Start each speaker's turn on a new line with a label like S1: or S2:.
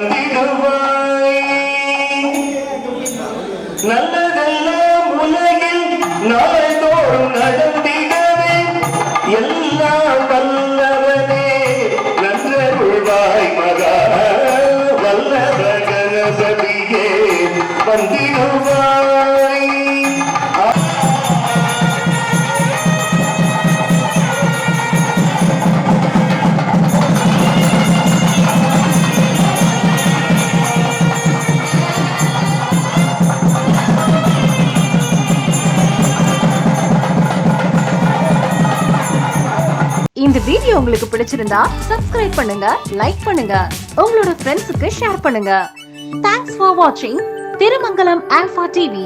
S1: வந்திடுவாய். நல்லதெல்லாம் உலகில் நாள்தோறும் நடந்திடவே எல்லாம் வல்லவனே நன்றருள்வாய் மகா வல்லவ கணபதியே வந்திடுவாய்.
S2: இந்த வீடியோ உங்களுக்கு பிடிச்சிருந்தா சப்ஸ்கிரைப் பண்ணுங்க, லைக் பண்ணுங்க, உங்களோட ஃப்ரெண்ட்ஸுக்கு ஷேர் பண்ணுங்க. தேங்க்ஸ் ஃபார் வாட்சிங் திருமங்கலம் ஆல்பா டிவி.